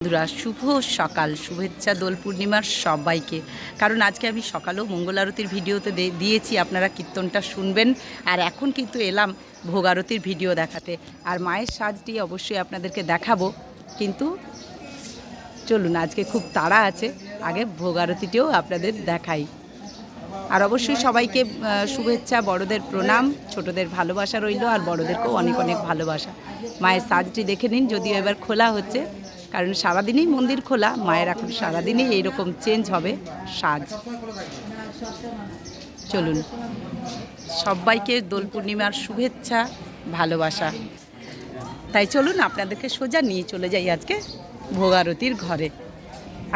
বন্ধুরা শুভ সকাল, শুভেচ্ছা দোল পূর্ণিমার সবাইকে। কারণ আজকে আমি সকালেও মঙ্গল আরতির ভিডিওতে দিয়েছি, আপনারা কীর্তনটা শুনবেন। আর এখন কিন্তু এলাম ভোগ আরতির ভিডিও দেখাতে। আর মায়ের সাজটি অবশ্যই আপনাদেরকে দেখাবো, কিন্তু চলুন আজকে খুব তাড়া আছে, আগে ভোগ আরতিটিও আপনাদের দেখাই। আর অবশ্যই সবাইকে শুভেচ্ছা, বড়দের প্রণাম, ছোটদের ভালোবাসা রইল, আর বড়দেরকেও অনেক অনেক ভালোবাসা। মায়ের সাজটি দেখে নিন, যদিও এবার খোলা হচ্ছে, কারণ সারাদিনই মন্দির খোলা। মায়ের এখন সারাদিনই এইরকম চেঞ্জ হবে সাজ। চলুন, সবাইকে দোল পূর্ণিমার শুভেচ্ছা, ভালোবাসা। তাই চলুন আপনাদেরকে সোজা নিয়ে চলে যাই আজকে ভোগ আরতির ঘরে।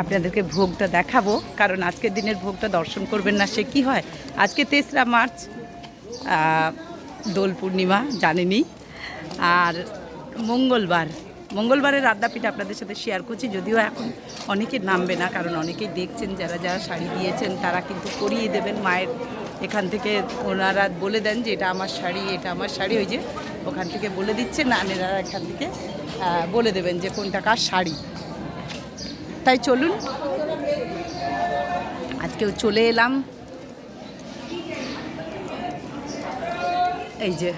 আপনাদেরকে ভোগটা দেখাবো, কারণ আজকের দিনের ভোগটা দর্শন করবেন না সে কি হয়। আজকে 3রা মার্চ, দোল পূর্ণিমা জানেনই। আর মঙ্গলবারের আদ্যাপীঠ আপনাদের সাথে শেয়ার করছি, যদিও এখন অনেকে নামবে না, কারণ অনেকেই দেখছেন যারা যারা শাড়ি দিয়েছেন তারা কিন্তু পরিয়ে দেবেন মায়ের এখান থেকে। ওনারা বলে দেন যে এটা আমার শাড়ি, এটা আমার শাড়ি, ওই যে ওখান থেকে বলে দিচ্ছে, না এনারা এখান থেকে বলে দেবেন যে কোনটা কার শাড়ি। তাই চলুন আজকেও চলে এলাম। এই যে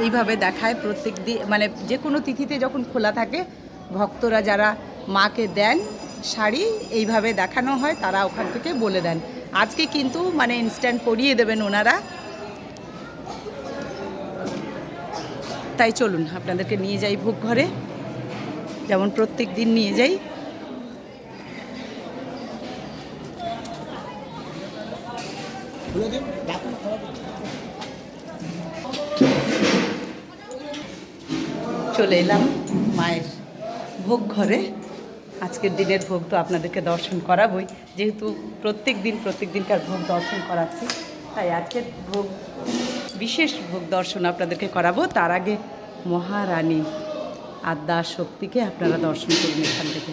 এইভাবে দেখায় প্রত্যেক দিন, মানে যে কোনো তিথিতে যখন খোলা থাকে, ভক্তরা যারা মাকে দেন শাড়ি এইভাবে দেখানো হয়, তারা ওখান থেকে বলে দেন। আজকে কিন্তু মানে ইনস্ট্যান্ট পরিয়ে দেবেন ওনারা। তাই চলুন আপনাদেরকে নিয়ে যাই ভোগ ঘরে, যেমন প্রত্যেক দিন নিয়ে যাই। চলে এলাম মায়ের ভোগ ঘরে। আজকের দিনের ভোগ তো আপনাদেরকে দর্শন করাবই, যেহেতু প্রত্যেক দিনকার ভোগ দর্শন করাচ্ছি, তাই আজকের ভোগ, বিশেষ ভোগ দর্শন আপনাদেরকে করাবো। তার আগে মহারানী আদ্যা শক্তিকে আপনারা দর্শন করুন এখান থেকে।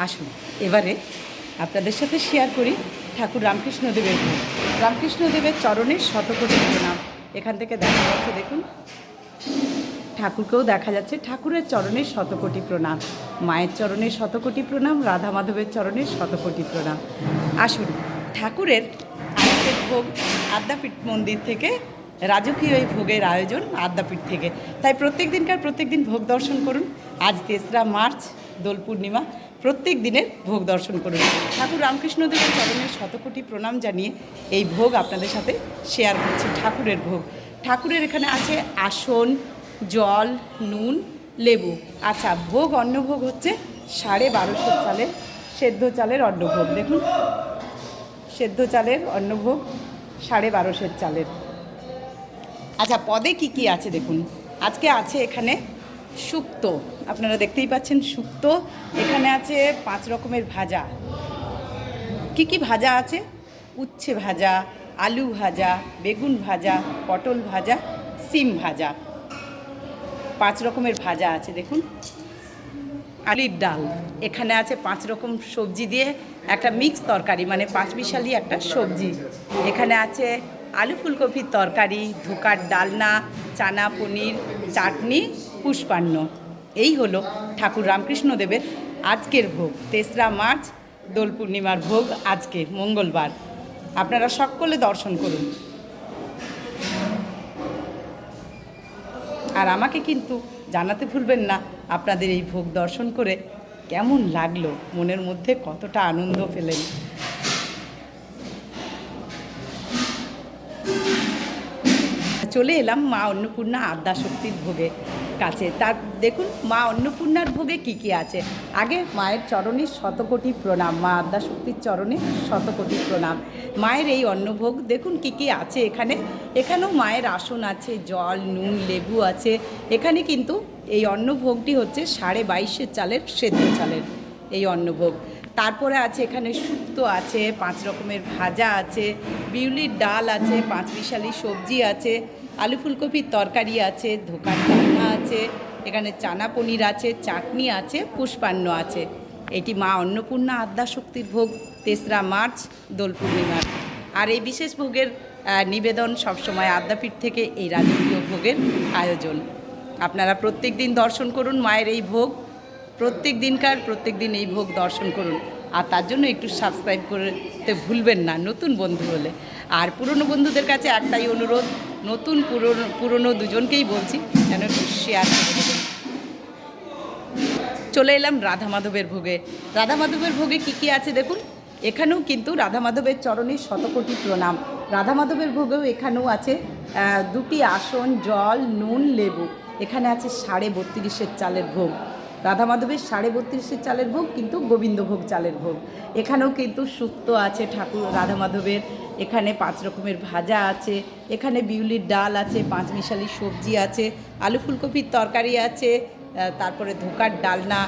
আসুন এবারে আপনাদের সাথে শেয়ার করি ঠাকুর রামকৃষ্ণদেবের ভোগ। রামকৃষ্ণদেবের চরণের শতকোটি প্রণাম। এখান থেকে দেখা যাচ্ছে, দেখুন ঠাকুরকেও দেখা যাচ্ছে। ঠাকুরের চরণের শতকোটি প্রণাম, মায়ের চরণের শতকোটি প্রণাম, রাধা মাধবের চরণের শতকোটি প্রণাম। আসুন ঠাকুরের আজকের ভোগ আদ্যাপীঠ মন্দির থেকে, রাজকীয় এই ভোগের আয়োজন আদ্যাপীঠ থেকে। তাই প্রত্যেক দিন ভোগ দর্শন করুন। আজ 3রা মার্চ দোল পূর্ণিমা, প্রত্যেক দিনের ভোগ দর্শন করুন। ঠাকুর রামকৃষ্ণদেবের চরণের শতকোটি প্রণাম জানিয়ে এই ভোগ আপনাদের সাথে শেয়ার করছি। ঠাকুরের ভোগ, ঠাকুরের এখানে আছে আসন, জল, নুন, লেবু। আচ্ছা, ভোগ অন্নভোগ হচ্ছে 1250 চালের, সেদ্ধ চালের অন্নভোগ। দেখুন, সেদ্ধ চালের অন্নভোগ 1250 চালের। আচ্ছা, পদে কি কি আছে দেখুন। আজকে আছে এখানে শুক্তো, আপনারা দেখতেই পাচ্ছেন শুক্তো। এখানে আছে 5 রকমের ভাজা। কি কি ভাজা আছে? উচ্ছে ভাজা, আলু ভাজা, বেগুন ভাজা, পটল ভাজা, সিম ভাজা। 5 রকমের ভাজা আছে দেখুন। আলুর ডাল, এখানে আছে 5 রকম সবজি দিয়ে একটা মিক্স তরকারি, মানে 5 মিশালি একটা সবজি। এখানে আছে আলু ফুলকপির তরকারি, ধোকার ডালনা, চানা পনির, চাটনি, পুষ্পান্ন। এই হলো ঠাকুর রামকৃষ্ণদেবের আজকের ভোগ, 3রা মার্চ দোল পূর্ণিমার ভোগ, আজকে মঙ্গলবার। আপনারা সকলে দর্শন করুন। আর আমাকে কিন্তু জানাতে ভুলবেন না আপনাদের এই ভোগ দর্শন করে কেমন লাগলো, মনের মধ্যে কতটা আনন্দ পেলেন। চলে এলাম মা অন্নপূর্ণা আদ্যা শক্তির ভোগের কাছে। তার দেখুন মা অন্নপূর্ণার ভোগে কি কি আছে। আগে মায়ের চরণে শতকোটি প্রণাম, মা আদ্যা শক্তির চরণে শতকোটি প্রণাম। মায়ের এই অন্নভোগ দেখুন কি কি আছে এখানে। এখানেও মায়ের আসন আছে, জল, নুন, লেবু আছে। এখানে কিন্তু এই অন্নভোগটি হচ্ছে 2250 চালের, সেদ্ধ চালের এই অন্নভোগ। তারপরে আছে এখানে শুক্তো আছে, 5 রকমের ভাজা আছে, বিউলির ডাল আছে, 5 মিশালি সবজি আছে, আলু ফুলকপির তরকারি আছে, ধোকার ডালনা আছে, এখানে চানা পনির আছে, চাটনি আছে, পুষ্পান্ন আছে। এটি মা অন্নপূর্ণা আদ্যা শক্তির ভোগ, 3রা মার্চ দোল পূর্ণিমার। আর এই বিশেষ ভোগের নিবেদন সবসময় আদ্যাপীঠ থেকে এই রাজকীয় ভোগের আয়োজন। আপনারা প্রত্যেক দিন দর্শন করুন মায়ের এই ভোগ, প্রত্যেক দিন এই ভোগ দর্শন করুন। আর তার জন্য একটু সাবস্ক্রাইব করতে ভুলবেন না নতুন বন্ধু হলে। আর পুরনো বন্ধুদের কাছে একটাই অনুরোধ, নতুন পুরনো দুজনকেই বলছি যেন একটু শেয়ার করে দেবেন। চলে এলাম রাধা মাধবের ভোগে। রাধা মাধবের ভোগে কী আছে দেখুন। এখানেও কিন্তু রাধা মাধবের চরণে শতকোটি প্রণাম। রাধা মাধবের ভোগেও এখানেও আছে 2টি আসন, জল, নুন, লেবু। এখানে আছে 32.5 চালের ভোগ। রাধা মাধবের 32.5 চালের ভোগ, কিন্তু গোবিন্দভোগ চালের ভোগ। এখানেও কিন্তু শুক্তো আছে ঠাকুর রাধা মাধবের। এখানে 5 রকমের ভাজা আছে, এখানে বিউলির ডাল আছে, 5 মিশালি সবজি আছে, আলু ফুলকপির তরকারি আছে, তারপরে ধোকার ডালনা,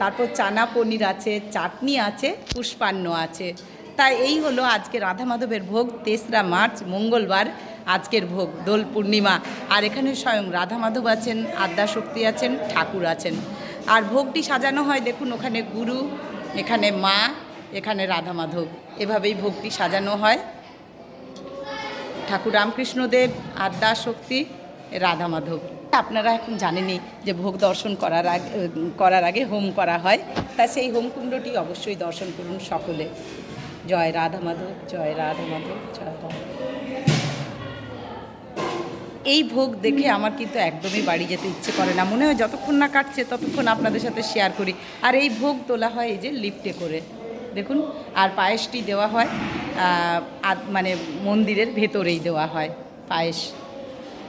তারপর চানা পনির আছে, চাটনি আছে, পুষ্পান্ন আছে। তাই এই হলো আজকে রাধা মাধবের ভোগ। 3রা মার্চ মঙ্গলবার আজকের ভোগ, দোল পূর্ণিমা। আর এখানে স্বয়ং রাধা মাধব আছেন, আদ্যাশক্তি আছেন, ঠাকুর আছেন। আর ভোগটি সাজানো হয় দেখুন, ওখানে গুরু, এখানে মা, এখানে রাধা মাধব, এভাবেই ভোগটি সাজানো হয়। ঠাকুর রামকৃষ্ণদেব, আদ্যাশক্তি, রাধা মাধব। আপনারা এখন জানেনই যে ভোগ দর্শন করার আগে হোম করা হয়, তাই সেই হোমকুণ্ডটি অবশ্যই দর্শন করুন সকলে। জয় রাধা মাধব, জয় রাধা মাধব, জয় রাধা। এই ভোগ দেখে আমার কিন্তু একদমই বাড়ি যেতে ইচ্ছে করে না, মনে হয় যতক্ষণ না কাটছে ততক্ষণ আপনাদের সাথে শেয়ার করি। আর এই ভোগ তোলা হয় এই যে লিফটে করে দেখুন। আর পায়েসটি দেওয়া হয় মানে মন্দিরের ভেতরেই দেওয়া হয় পায়েস।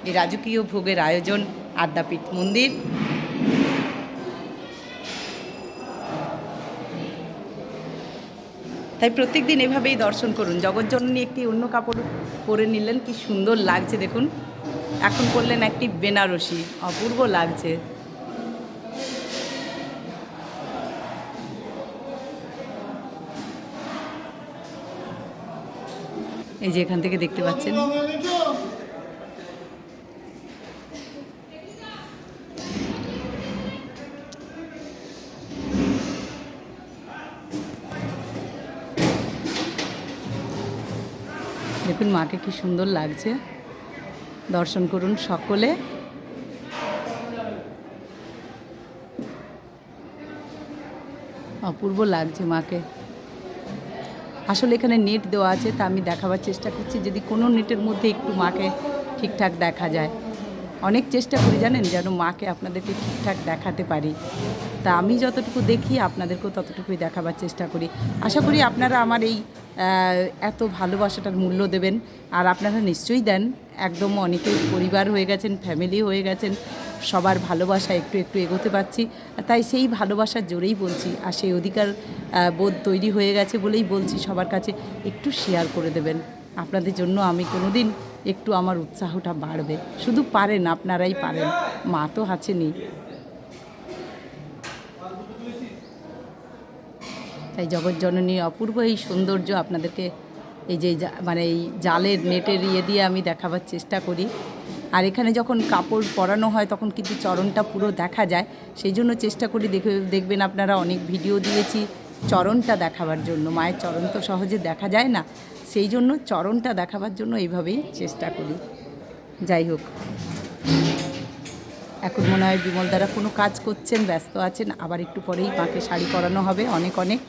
এই রাজকীয় ভোগের আয়োজন আদ্যাপীঠ মন্দির। তাই প্রত্যেক দিন এভাবেই দর্শন করুন। জগৎজননী একটি অন্য কাপড় পরে নিলেন, কি সুন্দর লাগছে দেখুন। এখন পরলেন একটি বেনারসি, অপূর্ব লাগছে। এই যে এখান থেকে দেখতে পাচ্ছেন দেখুন মাকে কি সুন্দর লাগছে। দর্শন করুন সকলে। অপূর্ব লাগছে মাকে। আসলে এখানে নেট দেওয়া আছে, তা আমি দেখাবার চেষ্টা করছি যদি কোনো নেটের মধ্যে একটু মাকে ঠিকঠাক দেখা যায়। অনেক চেষ্টা করি জানেন, যেন মাকে আপনাদেরকে ঠিকঠাক দেখাতে পারি। তা আমি যতটুকু দেখি আপনাদেরকেও ততটুকুই দেখাবার চেষ্টা করি। আশা করি আপনারা আমার এই এত ভালোবাসাটার মূল্য দেবেন। আর আপনারা নিশ্চয়ই দেন। একদম অনেকেই পরিবার হয়ে গেছেন, ফ্যামিলি হয়ে গেছেন, সবার ভালোবাসা একটু একটু এগোতে পারছি। তাই সেই ভালোবাসার জোরেই বলছি, আর সেই অধিকার বোধ তৈরি হয়ে গেছে বলেই বলছি সবার কাছে একটু শেয়ার করে দেবেন। আপনাদের জন্য আমি কোনো দিন একটু আমার উৎসাহটা বাড়বে। শুধু পারেন, আপনারাই পারেন, মা তো আছেনই। তাই জগৎজননীর অপূর্ব এই সৌন্দর্য আপনাদেরকে এই যে মানে এই জালের নেটের দিয়ে আমি দেখাবার চেষ্টা করি। আর এখানে যখন কাপড় পরানো হয় তখন কিন্তু চরণটা পুরো দেখা যায়, সেই জন্য চেষ্টা করি। দেখবেন আপনারা অনেক ভিডিও দিয়েছি চরণটা দেখাবার জন্য। মায়ের চরণ তো সহজে দেখা যায় না, সেই জন্য চরণটা দেখাবার জন্য এইভাবেই চেষ্টা করি। যাই হোক, এখন মনে হয় বিমল দ্বারা কোনো কাজ করছেন, ব্যস্ত আছেন। আবার একটু পরেই মাকে শাড়ি পরানো হবে অনেক।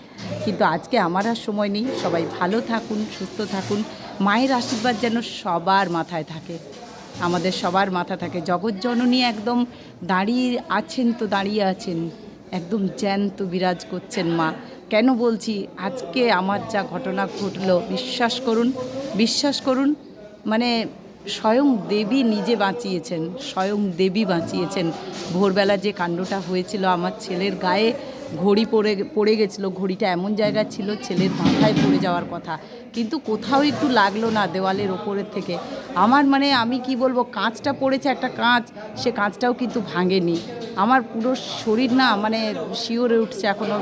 কিন্তু আজকে আমার আর সময় নেই। সবাই ভালো থাকুন, সুস্থ থাকুন। মায়ের আশীর্বাদ যেন সবার মাথায় থাকে, আমাদের সবার মাথা থাকে। জগৎজননী একদম দাঁড়িয়ে আছেন, তো দাঁড়িয়ে আছেন, একদম জ্যান্ত বিরাজ করছেন মা। কেন বলছি, আজকে আমার যা ঘটনা ঘটলো, বিশ্বাস করুন, মানে স্বয়ং দেবী নিজে বাঁচিয়েছেন, স্বয়ং দেবী বাঁচিয়েছেন। ভোরবেলা যে কাণ্ডটা হয়েছিল, আমার ছেলের গায়ে ঘড়ি পড়ে গেছিলো। ঘড়িটা এমন জায়গায় ছিল ছেলের মাথায় পড়ে যাওয়ার কথা, কিন্তু কোথাও একটু লাগলো না দেওয়ালের ওপরের থেকে। আমার মানে আমি কি বলবো, কাঁচটা পড়েছে, একটা কাঁচ, সে কাঁচটাও কিন্তু ভাঙেনি। আমার পুরো শরীর না মানে শিওরে উঠছে এখনও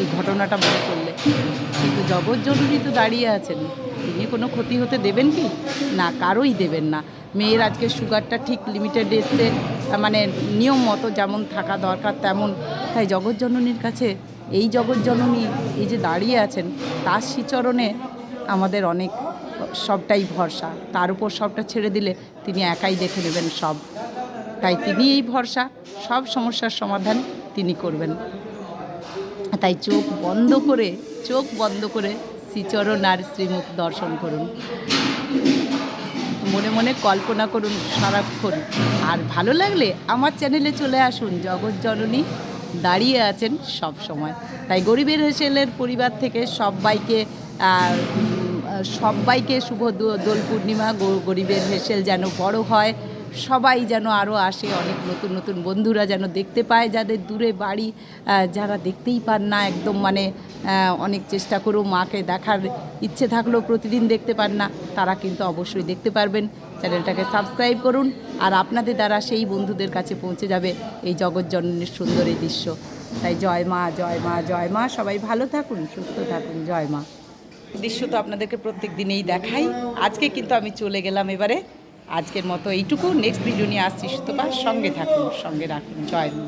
এই ঘটনাটা মনে করলে। কিন্তু জগৎজননী তো দাঁড়িয়ে আছেন, তিনি কোনো ক্ষতি হতে দেবেন কি? না, কারোই দেবেন না। মেয়ের আজকে সুগারটা ঠিক লিমিটেড এসছে, মানে নিয়ম মতো যেমন থাকা দরকার তেমন। তাই জগৎজননীর কাছে এই জগৎজননী এই যে দাঁড়িয়ে আছেন, তার শ্রীচরণে আমাদের অনেক সবটাই ভরসা, তার উপর সবটা ছেড়ে দিলে তিনি একাই দেখে নেবেন সব। তাই তিনি এই ভরসা, সব সমস্যার সমাধান তিনি করবেন। তাই চোখ বন্ধ করে শ্রীচরণ আর শ্রীমুখ দর্শন করুন, মনে মনে কল্পনা করুন সারাক্ষণ। আর ভালো লাগলে আমার চ্যানেলে চলে আসুন, জগৎ জননী দাঁড়িয়ে আছেন সব সময়। তাই গরিবের হেসেলের পরিবার থেকে সবাইকে শুভ দোল পূর্ণিমা। গরিবের হেসেল যেন বড় হয়, সবাই যেন আরও আসে, অনেক নতুন নতুন বন্ধুরা যেন দেখতে পায়, যাদের দূরে বাড়ি, যারা দেখতেই পান না একদম, মানে অনেক চেষ্টা করেও মাকে দেখার ইচ্ছে থাকলেও প্রতিদিন দেখতে পান না, তারা কিন্তু অবশ্যই দেখতে পারবেন। চ্যানেলটাকে সাবস্ক্রাইব করুন, আর আপনাদের দ্বারা সেই বন্ধুদের কাছে পৌঁছে যাবে এই জগৎজননীর সুন্দর এই দৃশ্য। তাই জয় মা, জয় মা, জয় মা। সবাই ভালো থাকুন, সুস্থ থাকুন, জয় মা। দৃশ্য তো আপনাদেরকে প্রত্যেক দিনেই দেখাই, আজকে কিন্তু আমি চলে গেলাম এবারে। আজকের মতো এইটুকু, নেক্সট ভিডিও নিয়ে আসছি সুতপা, সঙ্গে থাকুন, সঙ্গে রাখুন। জয় মা।